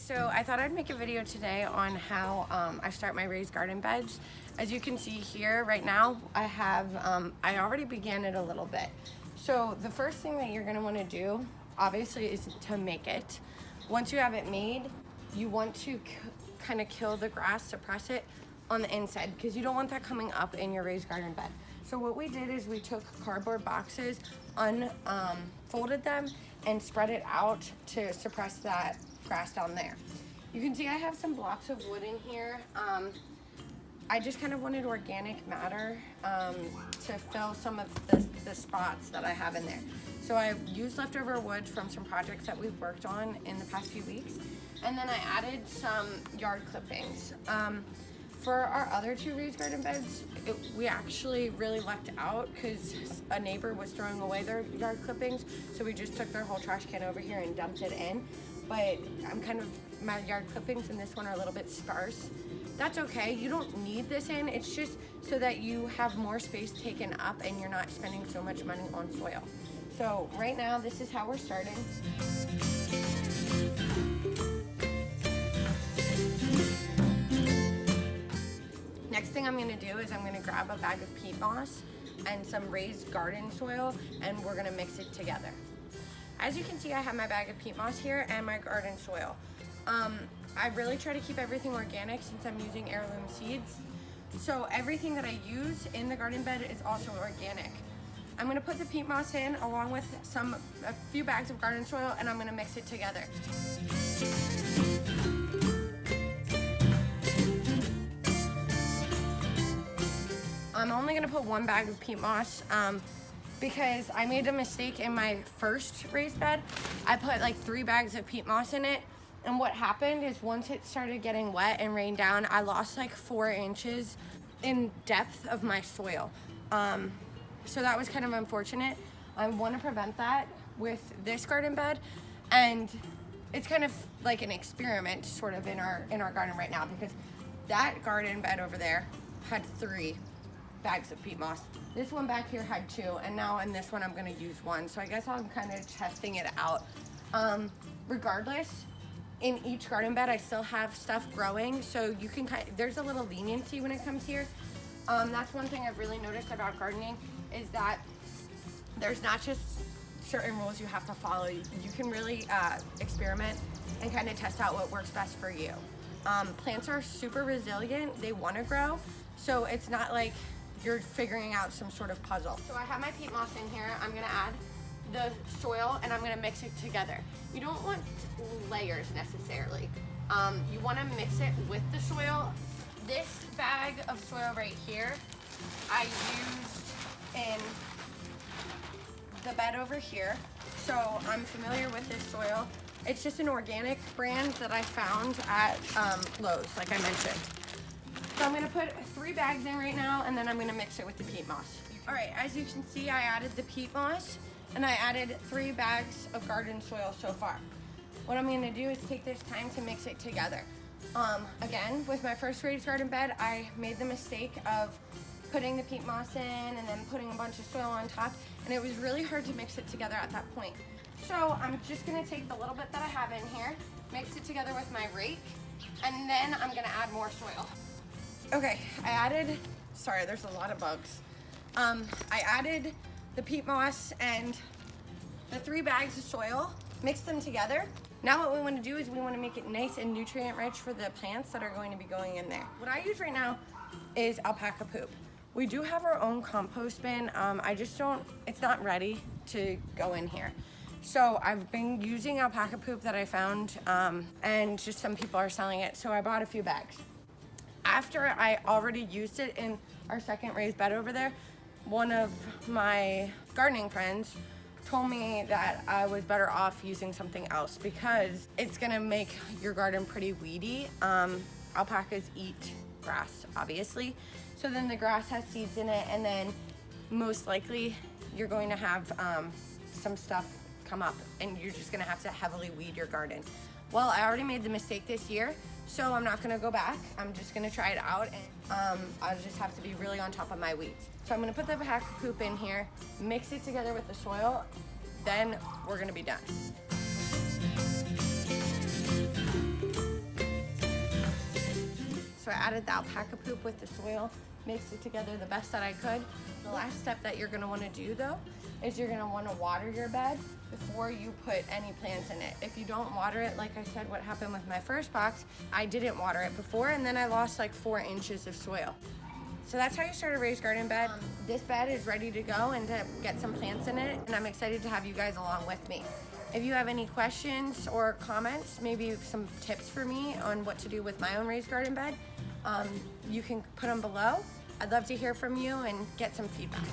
So I thought I'd make a video today on how I start my raised garden beds. As you can see here right now, I have, I already began it a little bit. So the first thing that you're gonna wanna do, obviously, is to make it. Once you have it made, you want to kind of kill the grass, suppress it on the inside, because you don't want that coming up in your raised garden bed. So what we did is we took cardboard boxes, folded them, and spread it out to suppress that grass down there. You can see I have some blocks of wood in here. I just kind of wanted organic matter to fill some of the spots that I have in there. So I used leftover wood from some projects that we've worked on in the past few weeks. And then I added some yard clippings. For our other two raised garden beds, we actually really lucked out because a neighbor was throwing away their yard clippings. So we just took their whole trash can over here and dumped it in. But my yard clippings in this one are a little bit sparse. That's okay, you don't need this in. It's just so that you have more space taken up and you're not spending so much money on soil. So right now, this is how we're starting. Next thing I'm gonna do is I'm gonna grab a bag of peat moss and some raised garden soil, and we're gonna mix it together. As you can see, I have my bag of peat moss here and my garden soil. I really try to keep everything organic since I'm using heirloom seeds. So everything that I use in the garden bed is also organic. I'm gonna put the peat moss in along with a few bags of garden soil, and I'm gonna mix it together. I'm only gonna put one bag of peat moss because I made a mistake in my first raised bed. I put like 3 bags of peat moss in it, and what happened is once it started getting wet and rained down, I lost like 4 inches in depth of my soil. So that was kind of unfortunate. I want to prevent that with this garden bed, and it's kind of like an experiment sort of in our garden right now, because that garden bed over there had 3 bags of peat moss. This one back here had 2, and now in this one I'm gonna use 1. So I guess I'm kind of testing it out. Regardless, in each garden bed I still have stuff growing, so you can there's a little leniency when it comes here. That's one thing I've really noticed about gardening, is that there's not just certain rules you have to follow. You can really experiment and kind of test out what works best for you. Plants are super resilient, they want to grow, so it's not like you're figuring out some sort of puzzle. So I have my peat moss in here. I'm gonna add the soil and I'm gonna mix it together. You don't want layers necessarily. You wanna mix it with the soil. This bag of soil right here, I used in the bed over here. So I'm familiar with this soil. It's just an organic brand that I found at Lowe's, like I mentioned. So I'm gonna put 3 bags in right now, and then I'm gonna mix it with the peat moss. All right, as you can see, I added the peat moss, and I added 3 bags of garden soil so far. What I'm gonna do is take this time to mix it together. Again, with my first raised garden bed, I made the mistake of putting the peat moss in and then putting a bunch of soil on top, and it was really hard to mix it together at that point. So I'm just gonna take the little bit that I have in here, mix it together with my rake, and then I'm gonna add more soil. Okay, sorry, there's a lot of bugs. I added the peat moss and the 3 bags of soil, mixed them together. Now what we want to do is we want to make it nice and nutrient rich for the plants that are going to be going in there. What I use right now is alpaca poop. We do have our own compost bin. It's not ready to go in here. So I've been using alpaca poop that I found, and just some people are selling it, so I bought a few bags. After I already used it in our second raised bed over there, one of my gardening friends told me that I was better off using something else because it's gonna make your garden pretty weedy. Alpacas eat grass, obviously. So then the grass has seeds in it, and then most likely you're going to have some stuff come up, and you're just gonna have to heavily weed your garden. Well, I already made the mistake this year, so I'm not gonna go back. I'm just gonna try it out, and I'll just have to be really on top of my weeds. So I'm gonna put the alpaca poop in here, mix it together with the soil, then we're gonna be done. So I added the alpaca poop with the soil, mixed it together the best that I could. The last step that you're gonna wanna do though, is you're gonna wanna water your bed before you put any plants in it. If you don't water it, like I said, what happened with my first box, I didn't water it before and then I lost like 4 inches of soil. So that's how you start a raised garden bed. This bed is ready to go and to get some plants in it, and I'm excited to have you guys along with me. If you have any questions or comments, maybe some tips for me on what to do with my own raised garden bed, you can put them below. I'd love to hear from you and get some feedback.